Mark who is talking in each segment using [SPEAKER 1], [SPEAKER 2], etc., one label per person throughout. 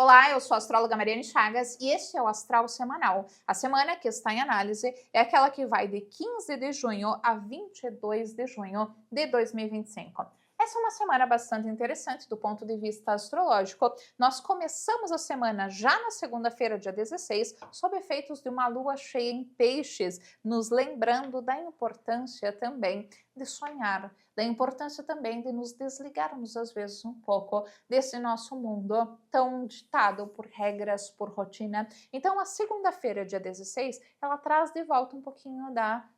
[SPEAKER 1] Olá, eu sou a astróloga Mariane Chagas e este é o Astral Semanal. A semana que está em análise é aquela que vai de 15 de junho a 22 de junho de 2025. Essa é uma semana bastante interessante do ponto de vista astrológico. Nós começamos a semana já na segunda-feira, dia 16, sob efeitos de uma lua cheia em peixes, nos lembrando da importância também de sonhar, da importância também de nos desligarmos às vezes um pouco desse nosso mundo tão ditado por regras, por rotina. Então a segunda-feira, dia 16, ela traz de volta um pouquinho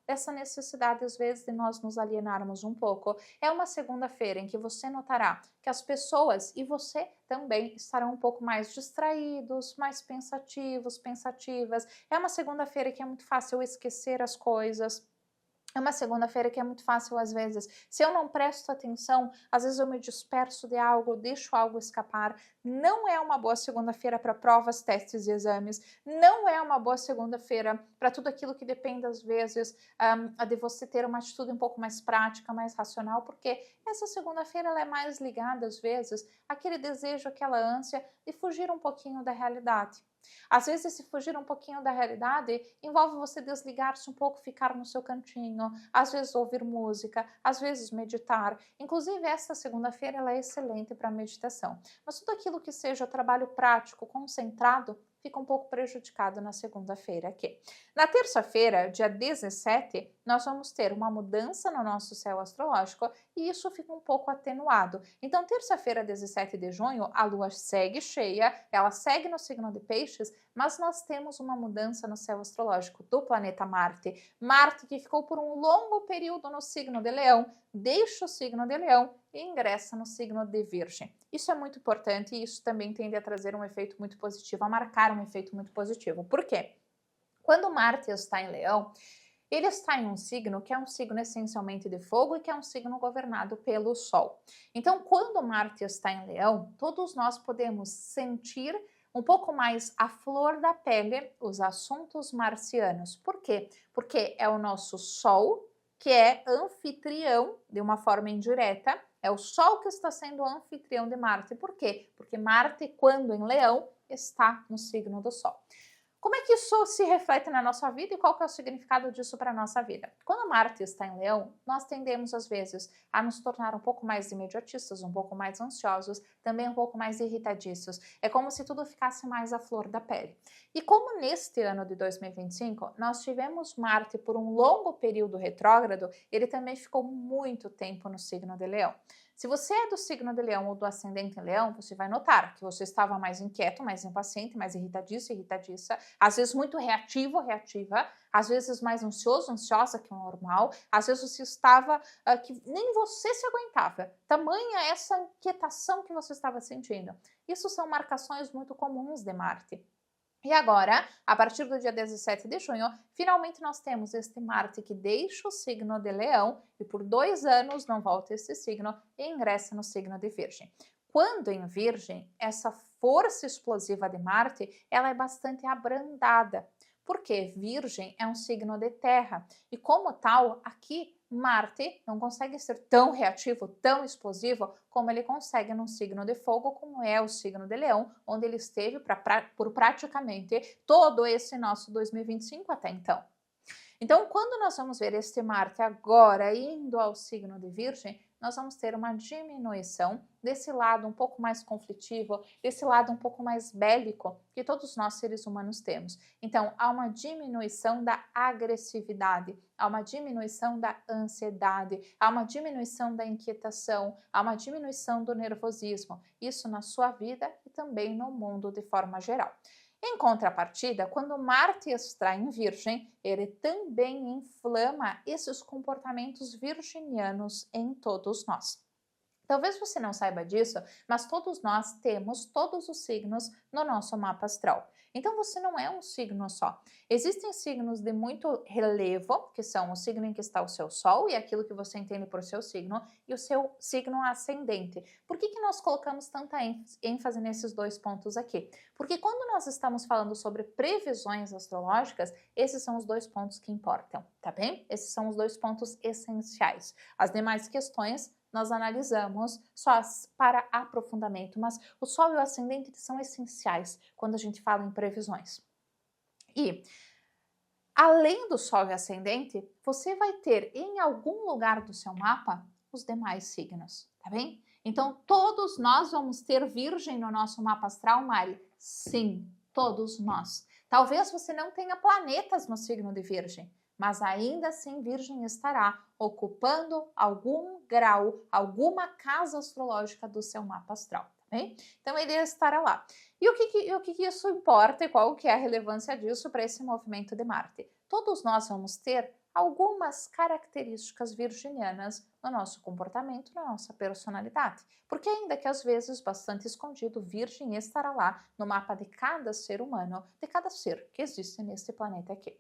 [SPEAKER 1] dessa necessidade às vezes de nós nos alienarmos um pouco. É uma segunda-feira em que você notará que as pessoas e você também estarão um pouco mais distraídos, mais pensativos, pensativas. É uma segunda-feira que é muito fácil esquecer as coisas. É uma segunda-feira que é muito fácil, às vezes, se eu não presto atenção, às vezes eu me disperso de algo, deixo algo escapar. Não é uma boa segunda-feira para provas, testes e exames. Não é uma boa segunda-feira para tudo aquilo que depende, às vezes, de você ter uma atitude um pouco mais prática, mais racional, porque essa segunda-feira ela é mais ligada, às vezes, àquele desejo, àquela ânsia de fugir um pouquinho da realidade. Às vezes, esse fugir um pouquinho da realidade envolve você desligar-se um pouco, ficar no seu cantinho, às vezes ouvir música, às vezes meditar. Inclusive, esta segunda-feira ela é excelente para meditação. Mas tudo aquilo que seja trabalho prático, concentrado, fica um pouco prejudicado na segunda-feira aqui. Na terça-feira, dia 17, nós vamos ter uma mudança no nosso céu astrológico e isso fica um pouco atenuado. Então, terça-feira, 17 de junho, a lua segue cheia, ela segue no signo de Peixes, mas nós temos uma mudança no céu astrológico do planeta Marte. Marte, que ficou por um longo período no signo de Leão, deixa o signo de Leão e ingressa no signo de Virgem. Isso é muito importante e isso também tende a trazer um efeito muito positivo, a marcar um efeito muito positivo. Por quê? Quando Marte está em Leão, ele está em um signo que é um signo essencialmente de fogo e que é um signo governado pelo Sol. Então, quando Marte está em Leão, todos nós podemos sentir um pouco mais à flor da pele os assuntos marcianos. Por quê? Porque é o nosso Sol que é anfitrião de uma forma indireta. É o Sol que está sendo anfitrião de Marte. Por quê? Porque Marte, quando em Leão, está no signo do Sol. Como é que isso se reflete na nossa vida e qual que é o significado disso para a nossa vida? Quando Marte está em Leão, nós tendemos às vezes a nos tornar um pouco mais imediatistas, um pouco mais ansiosos, também um pouco mais irritadiços. É como se tudo ficasse mais à flor da pele. E como neste ano de 2025 nós tivemos Marte por um longo período retrógrado, ele também ficou muito tempo no signo de Leão. Se você é do signo de Leão ou do ascendente em Leão, você vai notar que você estava mais inquieto, mais impaciente, mais irritadiço, irritadiça, às vezes muito reativo, reativa, às vezes mais ansioso, ansiosa que o normal, às vezes você estava que nem você se aguentava, tamanha essa inquietação que você estava sentindo. Isso são marcações muito comuns de Marte. E agora, a partir do dia 17 de junho, finalmente nós temos este Marte que deixa o signo de Leão e por 2 anos não volta esse signo e ingressa no signo de Virgem. Quando em Virgem, essa força explosiva de Marte, ela é bastante abrandada, porque Virgem é um signo de terra e como tal, aqui Marte não consegue ser tão reativo, tão explosivo, como ele consegue num signo de fogo, como é o signo de Leão, onde ele esteve por praticamente todo esse nosso 2025 até então. Então, quando nós vamos ver este Marte agora indo ao signo de Virgem, nós vamos ter uma diminuição desse lado um pouco mais conflitivo, desse lado um pouco mais bélico que todos nós seres humanos temos. Então, há uma diminuição da agressividade, há uma diminuição da ansiedade, há uma diminuição da inquietação, há uma diminuição do nervosismo. Isso na sua vida e também no mundo de forma geral. Em contrapartida, quando Marte está em Virgem, ele também inflama esses comportamentos virginianos em todos nós. Talvez você não saiba disso, mas todos nós temos todos os signos no nosso mapa astral. Então você não é um signo só. Existem signos de muito relevo, que são o signo em que está o seu Sol e aquilo que você entende por seu signo, e o seu signo ascendente. Por que nós colocamos tanta ênfase nesses 2 pontos aqui? Porque quando nós estamos falando sobre previsões astrológicas, esses são os 2 pontos que importam, tá bem? Esses são os 2 pontos essenciais. As demais questões nós analisamos só para aprofundamento, mas o Sol e o Ascendente são essenciais quando a gente fala em previsões. E, além do Sol e Ascendente, você vai ter em algum lugar do seu mapa os demais signos, tá bem? Então, todos nós vamos ter Virgem no nosso mapa astral, Mari? Sim, todos nós. Talvez você não tenha planetas no signo de Virgem, mas ainda assim Virgem estará ocupando algum grau, alguma casa astrológica do seu mapa astral, tá bem? Então, ele estará lá. E o que isso importa e qual que é a relevância disso para esse movimento de Marte? Todos nós vamos ter algumas características virginianas no nosso comportamento, na nossa personalidade. Porque ainda que às vezes bastante escondido, Virgem estará lá no mapa de cada ser humano, de cada ser que existe neste planeta aqui.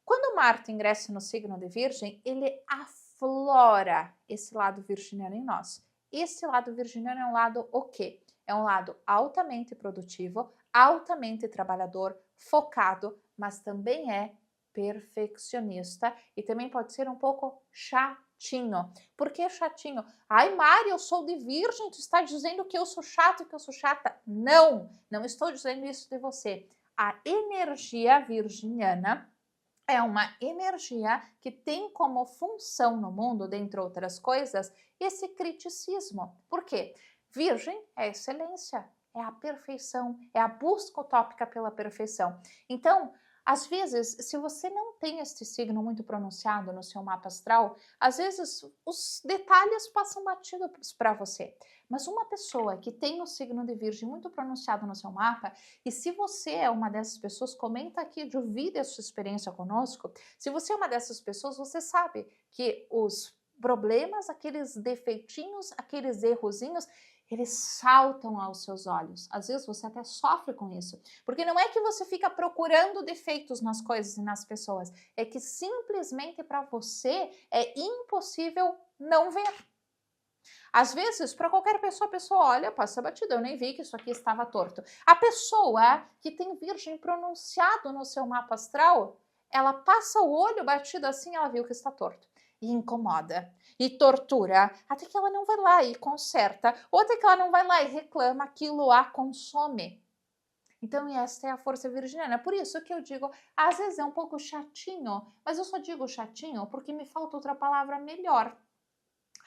[SPEAKER 1] Quando Marte ingressa no signo de Virgem, ele aflora esse lado virginiano em nós. Esse lado virginiano é um lado o quê? É um lado altamente produtivo, altamente trabalhador, focado, mas também é perfeccionista e também pode ser um pouco chatinho. Por que chatinho? Ai, Mari, eu sou de Virgem, tu está dizendo que eu sou chato, que eu sou chata? Não, não estou dizendo isso de você. A energia virginiana é uma energia que tem como função no mundo, dentre outras coisas, esse criticismo. Por quê? Virgem é a excelência, é a perfeição, é a busca utópica pela perfeição. Então, às vezes, se você não tem este signo muito pronunciado no seu mapa astral, às vezes os detalhes passam batidos para você. Mas uma pessoa que tem o signo de Virgem muito pronunciado no seu mapa, e se você é uma dessas pessoas, comenta aqui, divide a sua experiência conosco. Se você é uma dessas pessoas, você sabe que os problemas, aqueles defeitinhos, aqueles errozinhos, eles saltam aos seus olhos. Às vezes você até sofre com isso. Porque não é que você fica procurando defeitos nas coisas e nas pessoas. É que simplesmente para você é impossível não ver. Às vezes, para qualquer pessoa, a pessoa olha, passa batida, eu nem vi que isso aqui estava torto. A pessoa que tem Virgem pronunciado no seu mapa astral, ela passa o olho batido assim, ela viu que está torto. E incomoda, e tortura, até que ela não vai lá e conserta, ou até que ela não vai lá e reclama, aquilo a consome. Então, esta é a força virginiana. Por isso que eu digo, às vezes é um pouco chatinho, mas eu só digo chatinho porque me falta outra palavra melhor.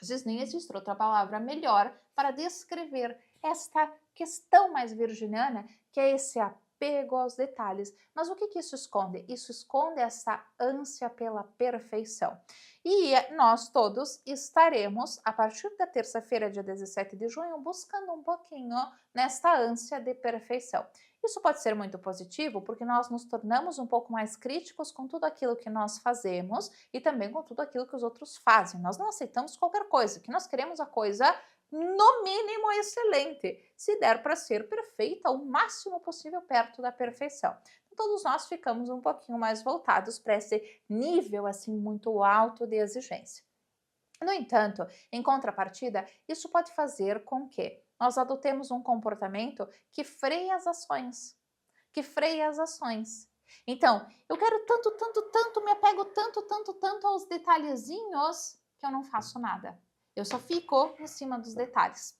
[SPEAKER 1] Às vezes nem existe outra palavra melhor para descrever esta questão mais virginiana, que é esse apego aos detalhes. Mas o que isso esconde? Isso esconde essa ânsia pela perfeição. E nós todos estaremos, a partir da terça-feira, dia 17 de junho, buscando um pouquinho nesta ânsia de perfeição. Isso pode ser muito positivo porque nós nos tornamos um pouco mais críticos com tudo aquilo que nós fazemos e também com tudo aquilo que os outros fazem. Nós não aceitamos qualquer coisa, que nós queremos a coisa no mínimo excelente, se der para ser perfeita, o máximo possível perto da perfeição. Então, todos nós ficamos um pouquinho mais voltados para esse nível assim muito alto de exigência. No entanto, em contrapartida, isso pode fazer com que nós adotemos um comportamento que freia as ações, Então, eu quero tanto, me apego tanto aos detalhezinhos que eu não faço nada. Eu só fico em cima dos detalhes.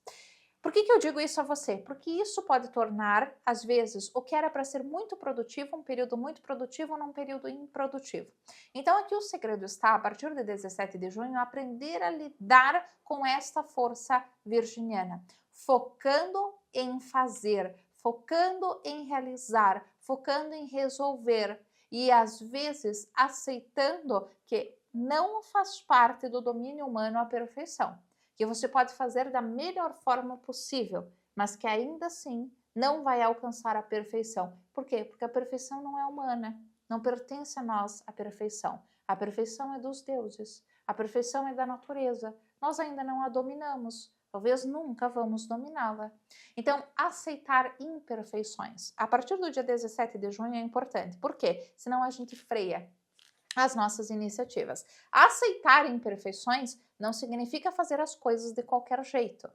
[SPEAKER 1] Por que eu digo isso a você? Porque isso pode tornar, às vezes, o que era para ser muito produtivo, um período muito produtivo, num período improdutivo. Então, aqui o segredo está, a partir de 17 de junho, aprender a lidar com esta força virginiana, focando em fazer, focando em realizar, focando em resolver e, às vezes, aceitando que não faz parte do domínio humano a perfeição, que você pode fazer da melhor forma possível, mas que ainda assim não vai alcançar a perfeição. Por quê? Porque a perfeição não é humana, não pertence a nós a perfeição. A perfeição é dos deuses, a perfeição é da natureza. Nós ainda não a dominamos, talvez nunca vamos dominá-la. Então, aceitar imperfeições. A partir do dia 17 de junho é importante. Por quê? Senão a gente freia as nossas iniciativas. Aceitar imperfeições não significa fazer as coisas de qualquer jeito.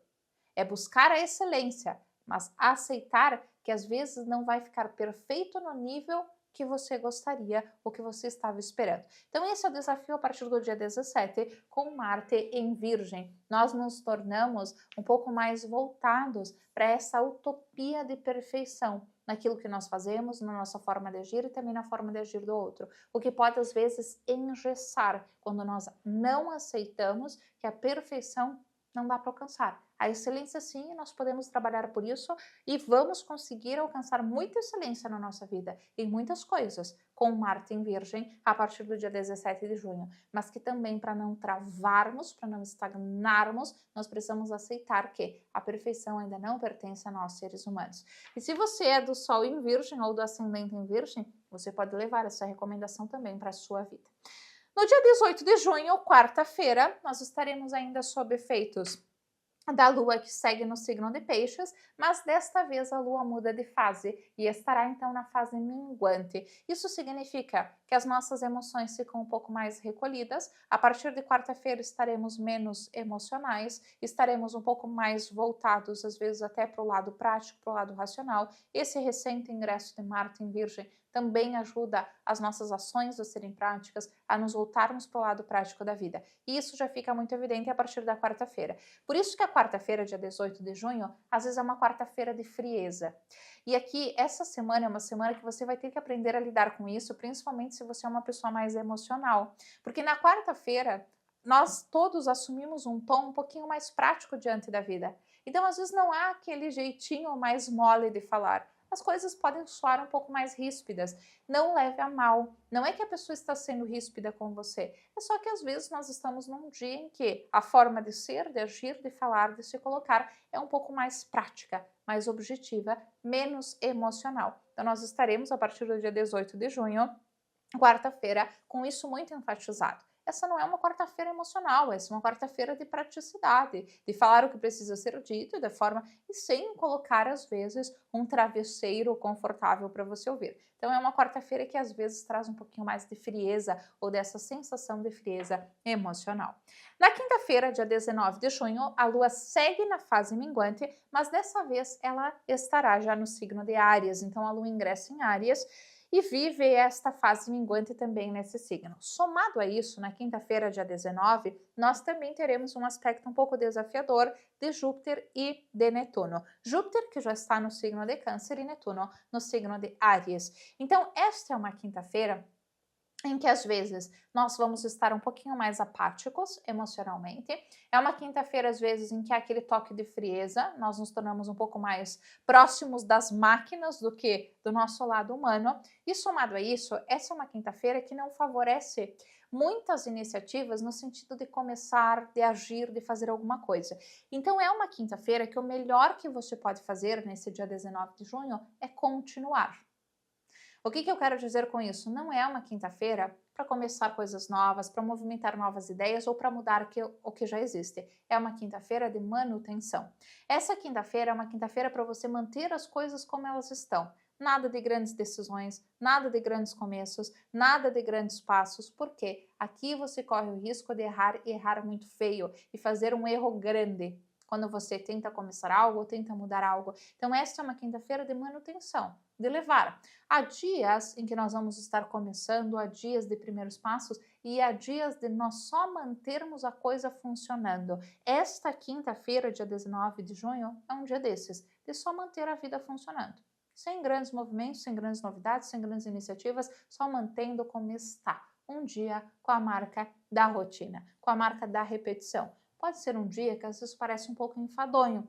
[SPEAKER 1] É buscar a excelência, mas aceitar que às vezes não vai ficar perfeito no nível que você gostaria ou que você estava esperando. Então esse é o desafio a partir do dia 17 com Marte em Virgem. Nós nos tornamos um pouco mais voltados para essa utopia de perfeição naquilo que nós fazemos, na nossa forma de agir e também na forma de agir do outro. O que pode às vezes engessar quando nós não aceitamos que a perfeição não dá para alcançar. A excelência sim, nós podemos trabalhar por isso e vamos conseguir alcançar muita excelência na nossa vida, em muitas coisas, com Marte em Virgem a partir do dia 17 de junho. Mas que também para não travarmos, para não estagnarmos, nós precisamos aceitar que a perfeição ainda não pertence a nós, seres humanos. E se você é do Sol em Virgem ou do Ascendente em Virgem, você pode levar essa recomendação também para a sua vida. No dia 18 de junho, quarta-feira, nós estaremos ainda sob efeitos da Lua que segue no signo de Peixes, mas desta vez a Lua muda de fase e estará então na fase minguante. Isso significa que as nossas emoções ficam um pouco mais recolhidas. A partir de quarta-feira estaremos menos emocionais, estaremos um pouco mais voltados, às vezes até para o lado prático, para o lado racional. Esse recente ingresso de Marte em Virgem também ajuda as nossas ações a serem práticas, a nos voltarmos para o lado prático da vida. E isso já fica muito evidente a partir da quarta-feira. Por isso que a quarta-feira, dia 18 de junho, às vezes é uma quarta-feira de frieza. E aqui, essa semana é uma semana que você vai ter que aprender a lidar com isso, principalmente se você é uma pessoa mais emocional. Porque na quarta-feira, nós todos assumimos um tom um pouquinho mais prático diante da vida. Então, às vezes, não há aquele jeitinho mais mole de falar. As coisas podem soar um pouco mais ríspidas. Não leve a mal. Não é que a pessoa está sendo ríspida com você. É só que às vezes nós estamos num dia em que a forma de ser, de agir, de falar, de se colocar é um pouco mais prática, mais objetiva, menos emocional. Então nós estaremos a partir do dia 18 de junho, quarta-feira, com isso muito enfatizado. Essa não é uma quarta-feira emocional, essa é uma quarta-feira de praticidade, de falar o que precisa ser dito da forma e sem colocar, às vezes, um travesseiro confortável para você ouvir. Então, é uma quarta-feira que, às vezes, traz um pouquinho mais de frieza ou dessa sensação de frieza emocional. Na quinta-feira, dia 19 de junho, a Lua segue na fase minguante, mas dessa vez ela estará já no signo de Áries. Então, a Lua ingressa em Áries e vive esta fase minguante também nesse signo. Somado a isso, na quinta-feira, dia 19, nós também teremos um aspecto um pouco desafiador de Júpiter e de Netuno. Júpiter, que já está no signo de Câncer, e Netuno no signo de Áries. Então, esta é uma quinta-feira em que às vezes nós vamos estar um pouquinho mais apáticos emocionalmente. É uma quinta-feira, às vezes, em que há aquele toque de frieza, nós nos tornamos um pouco mais próximos das máquinas do que do nosso lado humano. E somado a isso, essa é uma quinta-feira que não favorece muitas iniciativas no sentido de começar, de agir, de fazer alguma coisa. Então é uma quinta-feira que o melhor que você pode fazer nesse dia 19 de junho é continuar. O que eu quero dizer com isso? Não é uma quinta-feira para começar coisas novas, para movimentar novas ideias ou para mudar o que já existe. É uma quinta-feira de manutenção. Essa quinta-feira é uma quinta-feira para você manter as coisas como elas estão. Nada de grandes decisões, nada de grandes começos, nada de grandes passos, porque aqui você corre o risco de errar e errar muito feio e fazer um erro grande quando você tenta começar algo ou tenta mudar algo. Então, esta é uma quinta-feira de manutenção, de levar. Há dias em que nós vamos estar começando, há dias de primeiros passos e há dias de nós só mantermos a coisa funcionando. Esta quinta-feira, dia 19 de junho, é um dia desses, de só manter a vida funcionando. Sem grandes movimentos, sem grandes novidades, sem grandes iniciativas, só mantendo como está. Um dia com a marca da rotina, com a marca da repetição. Pode ser um dia que às vezes parece um pouco enfadonho,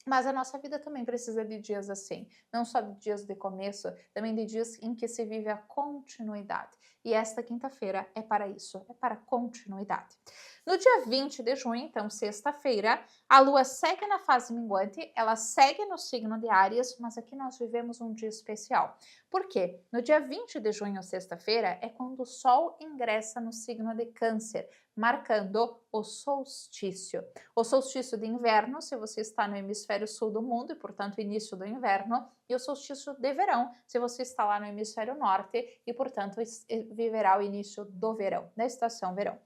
[SPEAKER 1] mas a nossa vida também precisa de dias assim, não só de dias de começo, também de dias em que se vive a continuidade. E esta quinta-feira é para isso, é para continuidade. No dia 20 de junho, então sexta-feira, a Lua segue na fase minguante, ela segue no signo de Áries, mas aqui nós vivemos um dia especial. Por quê? No dia 20 de junho, sexta-feira, é quando o Sol ingressa no signo de Câncer, marcando o solstício. O solstício de inverno, se você está no hemisfério sul do mundo, e portanto início do inverno, e o solstício de verão, se você está lá no hemisfério norte, e portanto viverá o início do verão, da estação verão.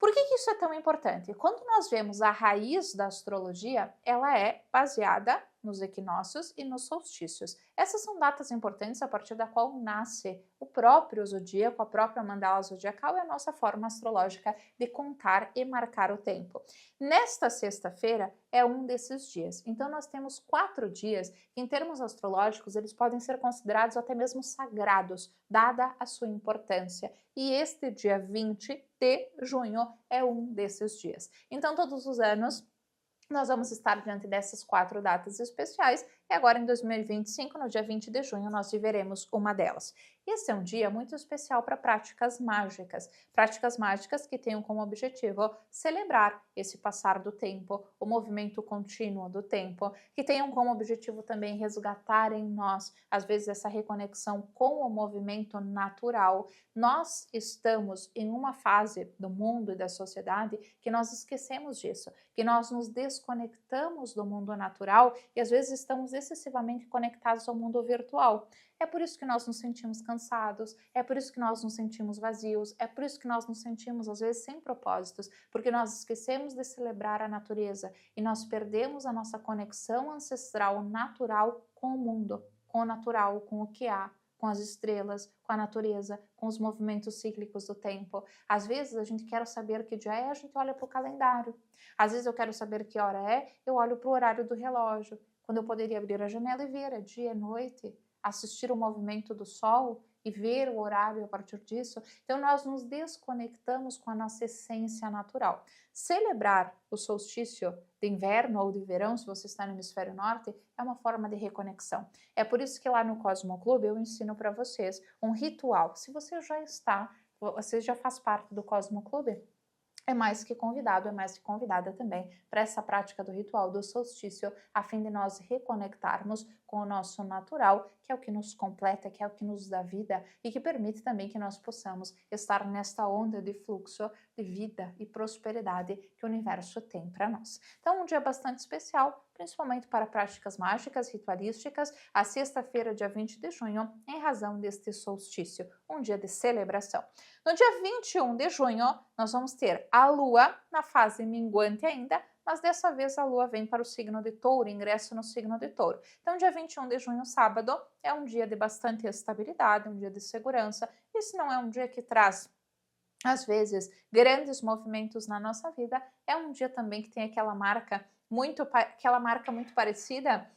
[SPEAKER 1] Por que isso é tão importante? Quando nós vemos a raiz da astrologia, ela é baseada nos equinócios e nos solstícios. Essas são datas importantes a partir da qual nasce o próprio zodíaco, a própria mandala zodiacal e a nossa forma astrológica de contar e marcar o tempo. Nesta sexta-feira é um desses dias. Então nós temos 4 dias que, em termos astrológicos, eles podem ser considerados até mesmo sagrados, dada a sua importância. E este dia 20 de junho é um desses dias. Então todos os anos nós vamos estar diante dessas 4 datas especiais e agora em 2025, no dia 20 de junho, nós viveremos uma delas. Esse é um dia muito especial para práticas mágicas que tenham como objetivo celebrar esse passar do tempo, o movimento contínuo do tempo, que tenham como objetivo também resgatar em nós, às vezes, essa reconexão com o movimento natural. Nós estamos em uma fase do mundo e da sociedade que nós esquecemos disso, que nós nos desconectamos do mundo natural e às vezes estamos excessivamente conectados ao mundo virtual. É por isso que nós nos sentimos cansados, é por isso que nós nos sentimos vazios, é por isso que nós nos sentimos às vezes sem propósitos, porque nós esquecemos de celebrar a natureza e nós perdemos a nossa conexão ancestral natural com o mundo, com o natural, com o que há, com as estrelas, com a natureza, com os movimentos cíclicos do tempo. Às vezes a gente quer saber que dia é, a gente olha para o calendário. Às vezes eu quero saber que hora é, eu olho para o horário do relógio, quando eu poderia abrir a janela e ver, é dia, é noite, assistir o movimento do sol e ver o horário a partir disso. Então nós nos desconectamos com a nossa essência natural. Celebrar o solstício de inverno ou de verão, se você está no hemisfério norte, é uma forma de reconexão. É por isso que lá no Cosmo Clube eu ensino para vocês um ritual. Se você já faz parte do Cosmo Clube, é mais que convidado, é mais que convidada também para essa prática do ritual do solstício, a fim de nós reconectarmos com o nosso natural, que é o que nos completa, que é o que nos dá vida e que permite também que nós possamos estar nesta onda de fluxo de vida e prosperidade que o universo tem para nós. Então, um dia bastante especial, principalmente para práticas mágicas, ritualísticas, a sexta-feira, dia 20 de junho, em razão deste solstício, um dia de celebração. No dia 21 de junho, nós vamos ter a Lua na fase minguante ainda, mas dessa vez a Lua vem para o signo de Touro, ingressa no signo de Touro. Então, dia 21 de junho, sábado, é um dia de bastante estabilidade, um dia de segurança. Esse não é um dia que traz, às vezes, grandes movimentos na nossa vida, é um dia também que tem aquela marca muito parecida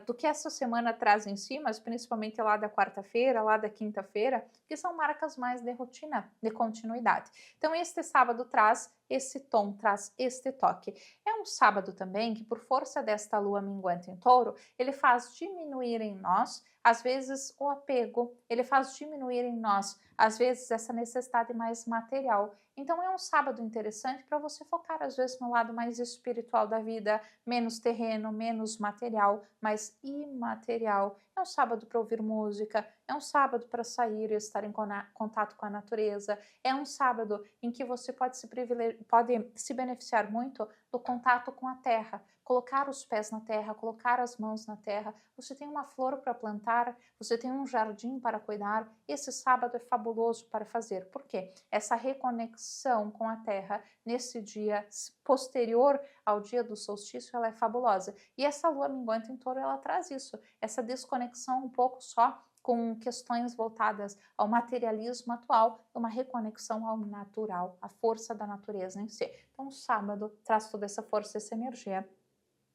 [SPEAKER 1] do que essa semana traz em si, mas principalmente lá da quarta-feira, lá da quinta-feira, que são marcas mais de rotina, de continuidade. Então, este sábado traz esse tom, traz este toque. É um sábado também que, por força desta lua minguante em Touro, ele faz diminuir em nós, às vezes, o apego, ele faz diminuir em nós, às vezes, essa necessidade mais material. Então, é um sábado interessante para você focar, às vezes, no lado mais espiritual da vida, menos terreno, menos material, mais imaterial. É um sábado para ouvir música, é um sábado para sair e estar em contato com a natureza, é um sábado em que você pode se beneficiar muito do contato com a terra, colocar os pés na terra, colocar as mãos na terra. Você tem uma flor para plantar, você tem um jardim para cuidar. Esse sábado é fabuloso para fazer. Por quê? Essa reconexão com a terra nesse dia posterior ao dia do solstício, ela é fabulosa. E essa lua minguante em Touro, ela traz isso, essa desconexão um pouco só com questões voltadas ao materialismo atual, uma reconexão ao natural, à força da natureza em si. Então, o sábado traz toda essa força, essa energia.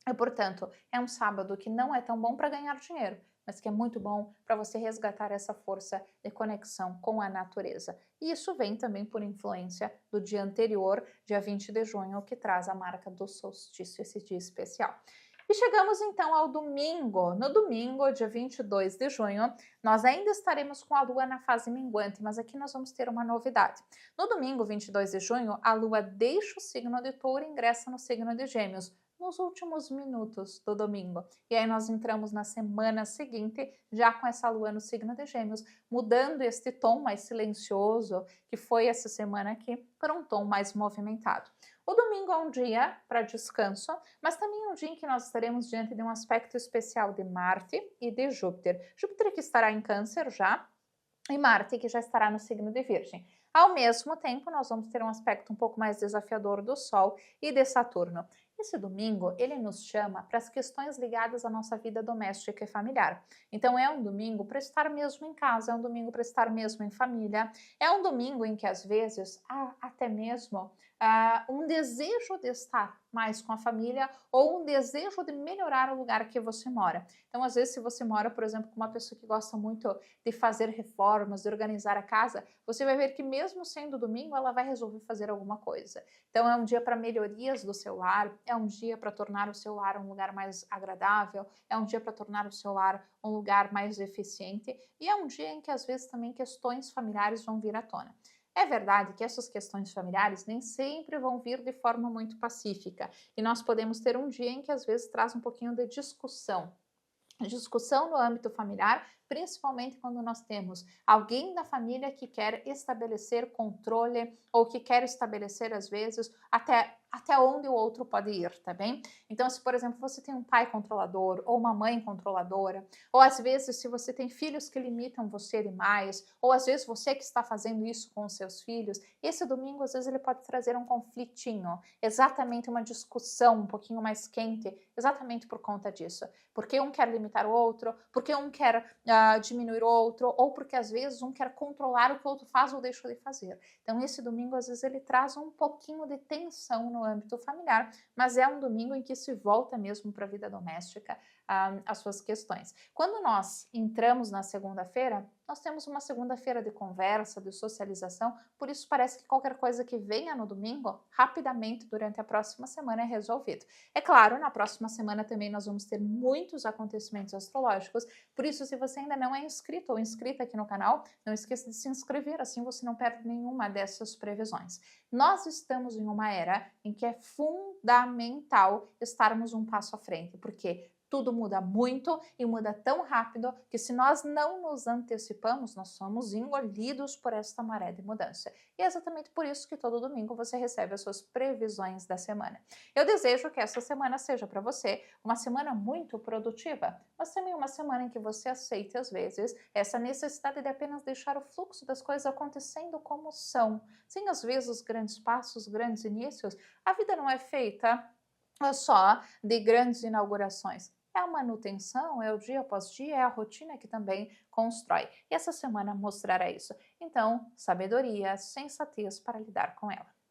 [SPEAKER 1] E, portanto, é um sábado que não é tão bom para ganhar dinheiro, mas que é muito bom para você resgatar essa força de conexão com a natureza. E isso vem também por influência do dia anterior, dia 20 de junho, que traz a marca do solstício, esse dia especial. E chegamos então ao domingo. No domingo, dia 22 de junho, nós ainda estaremos com a Lua na fase minguante, mas aqui nós vamos ter uma novidade. No domingo, 22 de junho, a Lua deixa o signo de Touro e ingressa no signo de Gêmeos, nos últimos minutos do domingo. E aí nós entramos na semana seguinte, já com essa lua no signo de Gêmeos, mudando este tom mais silencioso que foi essa semana aqui para um tom mais movimentado. O domingo é um dia para descanso, mas também é um dia em que nós estaremos diante de um aspecto especial de Marte e de Júpiter. Júpiter que estará em Câncer já, e Marte que já estará no signo de Virgem. Ao mesmo tempo, nós vamos ter um aspecto um pouco mais desafiador do Sol e de Saturno. Esse domingo, ele nos chama para as questões ligadas à nossa vida doméstica e familiar. Então, é um domingo para estar mesmo em casa, é um domingo para estar mesmo em família, é um domingo em que, às vezes, há até mesmo um desejo de estar mais com a família ou um desejo de melhorar o lugar que você mora. Então, às vezes, se você mora, por exemplo, com uma pessoa que gosta muito de fazer reformas, de organizar a casa, você vai ver que mesmo sendo domingo, ela vai resolver fazer alguma coisa. Então, é um dia para melhorias do seu lar, é um dia para tornar o seu lar um lugar mais agradável, é um dia para tornar o seu lar um lugar mais eficiente e é um dia em que, às vezes, também questões familiares vão vir à tona. É verdade que essas questões familiares nem sempre vão vir de forma muito pacífica e nós podemos ter um dia em que, às vezes, traz um pouquinho de discussão no âmbito familiar, principalmente quando nós temos alguém da família que quer estabelecer controle ou que quer estabelecer, às vezes, até onde o outro pode ir, tá bem? Então, se, por exemplo, você tem um pai controlador ou uma mãe controladora, ou às vezes se você tem filhos que limitam você demais, ou às vezes você que está fazendo isso com os seus filhos, esse domingo, às vezes, ele pode trazer um conflitinho, exatamente uma discussão um pouquinho mais quente, exatamente por conta disso. Porque um quer limitar o outro, porque um quer diminuir o outro, ou porque às vezes um quer controlar o que o outro faz ou deixa de fazer. Então, esse domingo, às vezes, ele traz um pouquinho de tensão no âmbito familiar, mas é um domingo em que se volta mesmo para a vida doméstica as suas questões. Quando nós entramos na segunda-feira, nós temos uma segunda-feira de conversa, de socialização, por isso parece que qualquer coisa que venha no domingo, rapidamente durante a próxima semana é resolvido. É claro, na próxima semana também nós vamos ter muitos acontecimentos astrológicos, por isso se você ainda não é inscrito ou inscrita aqui no canal, não esqueça de se inscrever, assim você não perde nenhuma dessas previsões. Nós estamos em uma era em que é fundamental estarmos um passo à frente, porque tudo muda muito e muda tão rápido que se nós não nos antecipamos, nós somos engolidos por esta maré de mudança. E é exatamente por isso que todo domingo você recebe as suas previsões da semana. Eu desejo que essa semana seja para você uma semana muito produtiva, mas também uma semana em que você aceite, às vezes, essa necessidade de apenas deixar o fluxo das coisas acontecendo como são, sem às vezes grandes passos, grandes inícios. A vida não é feita só de grandes inaugurações. É a manutenção, é o dia após dia, é a rotina que também constrói. E essa semana mostrará isso. Então, sabedoria, sensatez para lidar com ela.